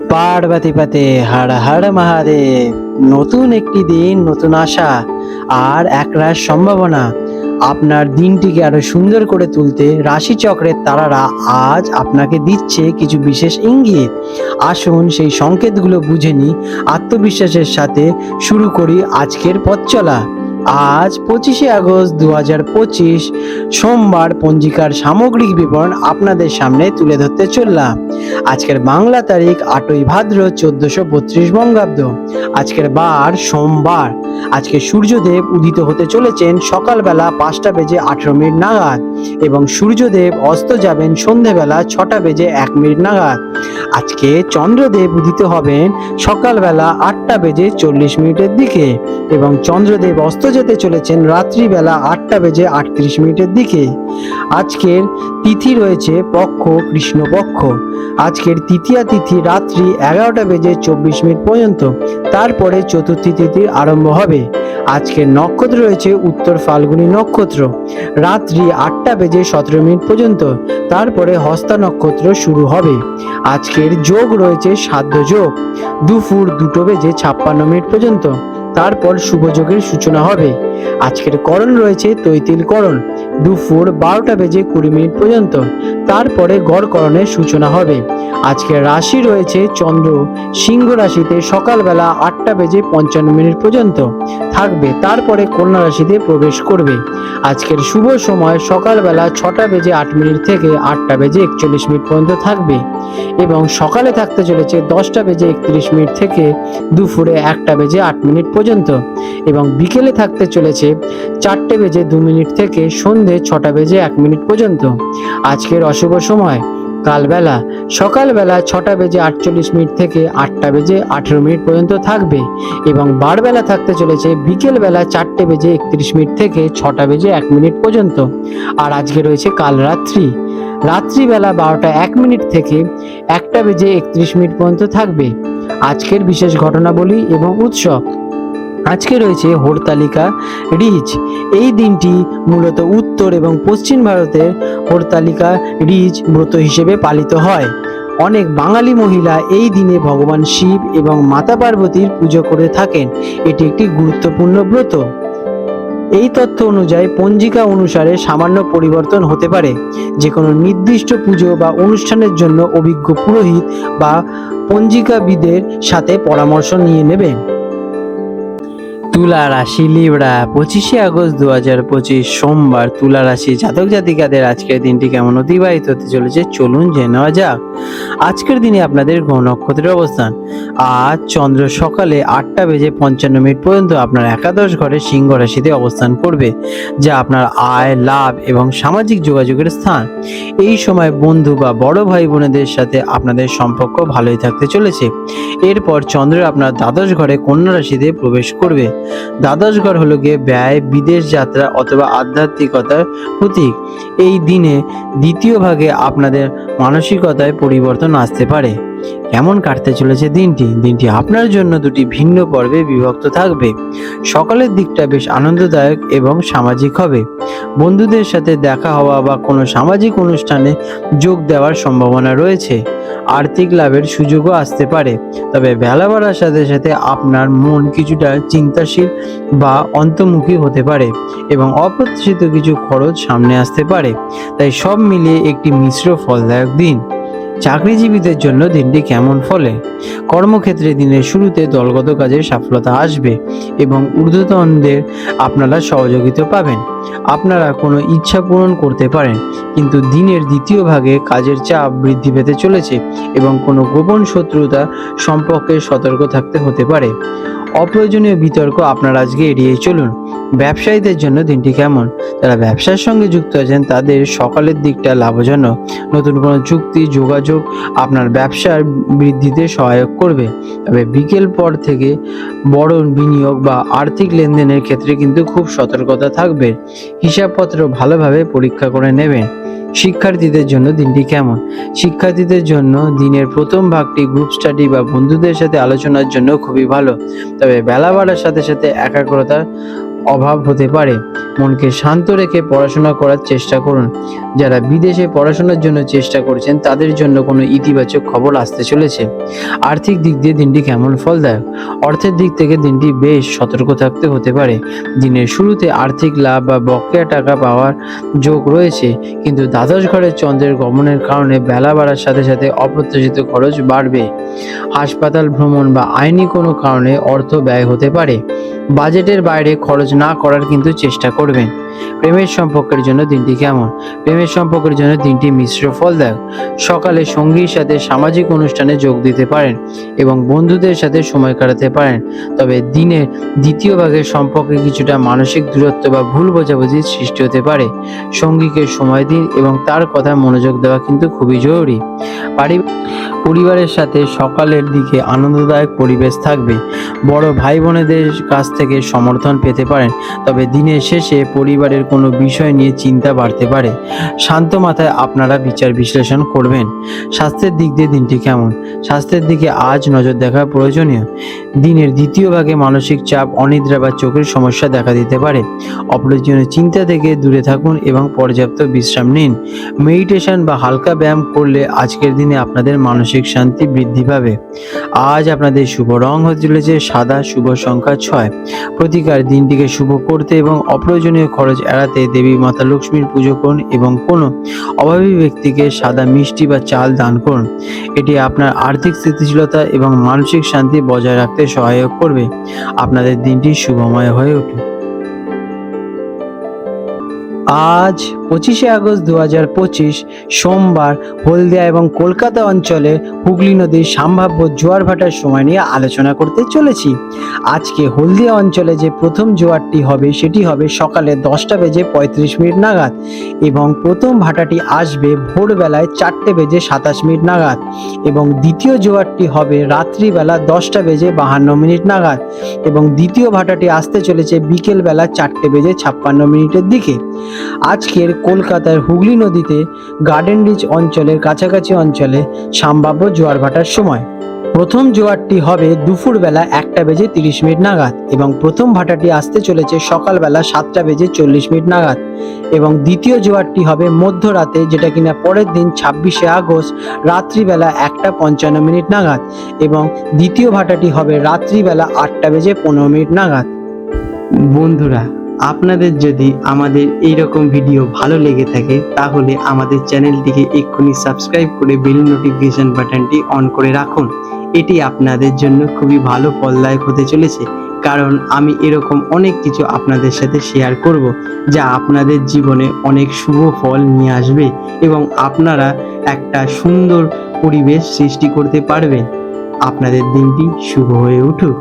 পার্বতী পাতে হর হর মহাদেব। নতুন একটি দিন, নতুন আশা আর একরাশ সম্ভাবনা। আপনার দিনটিকে আরো সুন্দর করে তুলতে রাশিচক্রের তারারা আজ আপনাকে দিচ্ছে কিছু বিশেষ ইঙ্গিত। আসুন সেই সংকেতগুলো বুঝে নিই। আত্মবিশ্বাসের সাথে শুরু করি আজকের পথ চলা। আজ 25শে আগস্ট 2025 সোমবার। পঞ্জিকার সামগ্রিক বিবরণ আপনাদের সামনে তুলে ধরতে চললাম। আজকের বাংলা তারিখ 8ই ভাদ্র 1432 বঙ্গাব্দ। আজকের বার সোমবার। আজকে সূর্যদেব উদিত হতে চলেছেন সকালবেলা 5টা বেজে 18 মিনিট নাগাদ এবং সূর্যদেব অস্ত যাবেন সন্ধেবেলা 6টা বেজে 1 মিনিট নাগাদ। আজকে চন্দ্রদেব উদিত হবেন সকালবেলা 8টা বেজে 40 মিনিটের দিকে এবং চন্দ্রদেব অস্ত যেতে চলেছেন রাত্রিবেলা 8টা বেজে 38 মিনিটের দিকে। আজকের তিথি রয়েছে পক্ষ কৃষ্ণপক্ষ। আজকের তৃতীয়া তিথি রাত্রি 11টা বেজে 24 মিনিট পর্যন্ত, তারপরে চতুর্থী তিথির আরম্ভ হবে। আজকের নক্ষত্র রয়েছে উত্তর ফাল্গুনী নক্ষত্র রাত্রি 8টা বেজে 17 মিনিট পর্যন্ত, তারপরে হস্তা নক্ষত্র শুরু হবে। আজকের যোগ রয়েছে সাধ্য যোগ দুপুর 2টো বেজে 56 মিনিট পর্যন্ত, তারপর শুভ যোগের সূচনা হবে। আজকের করণ রয়েছে তৈতিল করণ দুপুর 12টা বেজে 20 মিনিট পর্যন্ত, তারপরে গড় করণের সূচনা হবে। আজকের রাশি রয়েছে চন্দ্র সিংহ রাশিতে সকালবেলা 8টা বেজে 55 মিনিট পর্যন্ত থাকবে, তারপরে কন্যা রাশিতে প্রবেশ করবে। আজকের শুভ সময় সকালবেলা 6টা বেজে 8 মিনিট থেকে 8টা বেজে 41 মিনিট পর্যন্ত থাকবে এবং সকালে থাকতে চলেছে 10টা বেজে 31 মিনিট থেকে দুপুরে 1টা বেজে 8 মিনিট পর্যন্ত এবং বিকেলে থাকতে চলেছে 4টে বেজে 2 মিনিট থেকে সন্ধে 6টা বেজে 1 মিনিট পর্যন্ত। আজকের অশুভ সময় কালবেলা সকালবেলা 6টা বেজে 48 মিনিট থেকে 8টা বেজে 18 মিনিট পর্যন্ত থাকবে এবং বারবেলা থাকতে চলেছে বিকেলবেলা 4টে বেজে 31 মিনিট থেকে 6টা বেজে 1 মিনিট পর্যন্ত। আর আজকে রয়েছে কাল রাত্রি রাত্রিবেলা 12টা 1 মিনিট থেকে 1টা বেজে 31 মিনিট পর্যন্ত থাকবে। আজকের বিশেষ ঘটনাবলী এবং উৎসব। আজকে রয়েছে হরতালিকা রিজ। এই দিনটি মূলত উত্তর এবং পশ্চিম ভারতের হরতালিকা রিজ ব্রত হিসেবে পালিত হয়। অনেক বাঙালি মহিলা এই দিনে ভগবান শিব এবং মাতা পার্বতীর পুজো করে থাকেন। এটি একটি গুরুত্বপূর্ণ ব্রত। এই তথ্য অনুযায়ী পঞ্জিকা অনুসারে সামান্য পরিবর্তন হতে পারে। যে কোনো নির্দিষ্ট পুজো বা অনুষ্ঠানের জন্য অভিজ্ঞ পুরোহিত বা পঞ্জিকাবিদের সাথে পরামর্শ নিয়ে নেবেন। তুলা রাশি লিব্রা। 25শে আগস্ট 2025 সোমবার। তুলা রাশি জাতক জাতিকাদের আজকের দিনটি কেমন অতিবাহিত হতে চলেছে চলুন জেনে নেওয়া যাক। আজকের দিনে আপনাদের গ্রহ নক্ষত্রের অবস্থান। আজ চন্দ্র সকালে 8টা বেজে 55 মিনিট পর্যন্ত আপনার একাদশ ঘরে সিংহ রাশিতে অবস্থান করবে, যা আপনার আয় লাভ এবং সামাজিক যোগাযোগের স্থান। এই সময় বন্ধু বা বড় ভাই বোনেদের সাথে আপনাদের সম্পর্ক ভালোই থাকতে চলেছে। এরপর চন্দ্র আপনার দ্বাদশ ঘরে কন্যা রাশিতে প্রবেশ করবে। দ্বাদশ ঘর হলো গিয়ে ব্যয়, বিদেশ যাত্রা অথবা আধ্যাত্মিকতার প্রতীক। এই দিনে দ্বিতীয় ভাগে আপনাদের মানসিকতায় পরিবর্তন আসতে পারে। কেমন কাটতে চলেছে দিনটি আপনার জন্য দুটি ভিন্ন পর্বে বিভক্ত থাকবে। সকালের দিকটা বেশ আনন্দদায়ক এবং সামাজিক হবে। বন্ধুদের সাথে দেখা হওয়া বা কোনো সামাজিক অনুষ্ঠানে যোগ দেওয়ার সম্ভাবনা রয়েছে। আর্থিক লাভের সুযোগও আসতে পারে, তবে বেলা বাড়ার সাথে সাথে আপনার মন কিছুটা চিন্তাশীল বা অন্তর্মুখী হতে পারে এবং অপ্রত্যাশিত কিছু খরচ সামনে আসতে পারে। তাই সব মিলিয়ে একটি মিশ্র ফলদায়ক দিন। চাকরিজীবীদের জন্য দিনটি কেমন ফলে? কর্মক্ষেত্রে দিনের শুরুতে দলগত কাজে সফলতা আসবে এবং ঊর্ধ্বতনদের আপনারা সহযোগিতা পাবেন। আপনারা কোনো ইচ্ছা পূরণ করতে পারেন, কিন্তু দিনের দ্বিতীয় ভাগে কাজের চাপ বৃদ্ধি পেতে চলেছে এবং কোনো গোপন শত্রুতা সম্পর্কে সতর্ক থাকতে হতে পারে। অপ্রয়োজনীয় বিতর্ক আপনারা আজকে এড়িয়ে চলুন। ব্যবসায়ীদের জন্য দিনটি কেমন? যারা ব্যবসার সঙ্গে যুক্ত আছেন তাদের সকালের দিকটা লাভজনক। নতুন কোনো চুক্তি যোগাযোগ আপনার ব্যবসার বৃদ্ধিতে সহায়ক করবে, তবে বিকেল পর থেকে বড় বিনিয়োগ বা আর্থিক লেনদেনের ক্ষেত্রে কিন্তু খুব সতর্কতা থাকবে। হিসাবপত্র ভালোভাবে পরীক্ষা করে নেবেন। শিক্ষার্থীদের জন্য দিনটি কেমন? শিক্ষার্থীদের জন্য দিনের প্রথম ভাগটি গ্রুপ স্টাডি বা বন্ধুদের সাথে আলোচনার জন্য খুবই ভালো, তবে বেলা বাড়ার সাথে সাথে একাগ্রতা অভাব হতে পারে। মনকে শান্ত রেখে পড়াশোনা করার চেষ্টা করুন। যারা বিদেশে পড়াশোনার জন্য চেষ্টা করছেন তাদের জন্য কোনো ইতিবাচক খবর আসতে চলেছে। আর্থিক দিক দিয়ে দিনটি কেমন ফলদায়ক? অর্থের দিক থেকে দিনটি বেশ সতর্ক থাকতে হতে পারে। দিনের শুরুতে আর্থিক লাভ বা বকেয়া টাকা পাওয়ার যোগ রয়েছে, কিন্তু দ্বাদশ ঘরে চন্দ্রের গমনের কারণে বেলা বাড়ার সাথে সাথে অপ্রত্যাশিত খরচ বাড়বে। হাসপাতাল ভ্রমণ বা আইনি কোনো কারণে অর্থ ব্যয় হতে পারে। বাজেটের বাইরে খরচ না করার কিন্তু চেষ্টা করবেন। প্রেমের সম্পর্কের জন্য দিনটি কেমন? প্রেমের সম্পর্কের জন্য দিনটি মিশ্র ফলদায়ক। সকালে সঙ্গীর সাথে সামাজিক অনুষ্ঠানে যোগ দিতে পারেন এবং বন্ধুদের সাথে সময় কাটাতে পারেন। তবে দিনের দ্বিতীয় ভাগের সম্পর্কে কিছুটা মানসিক দূরত্ব বা ভুল বোঝাবুঝির সৃষ্টি হতে পারে। সঙ্গীকে সময় দিন এবং তার কথা মনোযোগ দেওয়া কিন্তু খুবই জরুরি। পরিবারের সাথে সকালের দিকে আনন্দদায়ক পরিবেশ থাকবে। বড় ভাই বোনেদের কাছ থেকে সমর্থন পেতে পারেন, তবে দিনের শেষে পরিবারের কোনো বিষয় নিয়ে চিন্তা বাড়তে পারে। শান্ত মাথায় আপনারা বিচার বিশ্লেষণ করবেন। স্বাস্থ্যের দিক দিয়ে দিনটি কেমন? স্বাস্থ্যের দিকে আজ নজর দেওয়া প্রয়োজনীয়। দিনের দ্বিতীয় ভাগে মানসিক চাপ, অনিদ্রা বা চোখের সমস্যা দেখা দিতে পারে। অপ্রয়োজনীয় চিন্তা থেকে দূরে থাকুন এবং পর্যাপ্ত বিশ্রাম নিন। মেডিটেশন বা হালকা ব্যায়াম করলে আজকের দিনে আপনাদের মানসিক শান্তি বৃদ্ধি পাবে। আজ আপনাদের শুভ রং হতে চলেছে সাদা, শুভ সংখ্যা 6। প্রতিকার, দিনটিকে শুভ করতে এবং অপ্রয়োজনীয় খরচ এড়াতে দেবী মাতা লক্ষ্মীর পুজো করুন এবং কোনো অভাবী ব্যক্তিকে সাদা মিষ্টি বা চাল দান করুন। এটি আপনার আর্থিক স্থিতিশীলতা এবং মানসিক শান্তি বজায় রাখতে সহায়ক করবে। আপনাদের দিনটি শুভময় হয়ে উঠুক। আজ 25শে আগস্ট 2025 সোমবার হলদিয়া এবং কলকাতা অঞ্চলে হুগলি নদীর সম্ভাব্য জোয়ার ভাটার সময় নিয়ে আলোচনা করতে চলেছি। আজকে হলদিয়া অঞ্চলে যে প্রথম জোয়ারটি হবে সেটি হবে সকালে 10:35 নাগাদ এবং প্রথম ভাটাটি আসবে ভোরবেলায় 4:27 নাগাদ এবং দ্বিতীয় জোয়ারটি হবে রাত্রিবেলা 10:52 নাগাদ এবং দ্বিতীয় ভাটাটি আসতে চলেছে বিকেলবেলা 4:56 দিকে। আজকের কলকাতার হুগলি নদীতে গার্ডেন রিচ অঞ্চলের কাছাকাছি অঞ্চলে সম্ভাব্য জোয়ার ভাটার সময় প্রথম জোয়ারটি হবে দুপুরবেলা 1:30 নাগাদ এবং প্রথম ভাটাটি আসতে চলেছে সকালবেলা 7:40 নাগাদ এবং দ্বিতীয় জোয়ারটি হবে মধ্যরাতে, যেটা কিনা পরের দিন 26শে আগস্ট রাত্রিবেলা 1:55 নাগাদ এবং দ্বিতীয় ভাটাটি হবে রাত্রিবেলা 8:15 নাগাদ। বন্ধুরা, আপনাদের যদি আমাদের এইরকম ভিডিও ভালো লেগে থাকে তাহলে আমাদের চ্যানেলটিকে এক্ষুনি সাবস্ক্রাইব করে বেল নোটিফিকেশন বাটনটি অন করে রাখুন। এটি আপনাদের জন্য খুবই ভালো ফলদায়ক হতে চলেছে, কারণ আমি এরকম অনেক কিছু আপনাদের সাথে শেয়ার করব যা আপনাদের জীবনে অনেক শুভ ফল নিয়ে আসবে এবং আপনারা একটা সুন্দর পরিবেশ সৃষ্টি করতে পারবেন। আপনাদের দিনটি শুভ হয়ে উঠুক।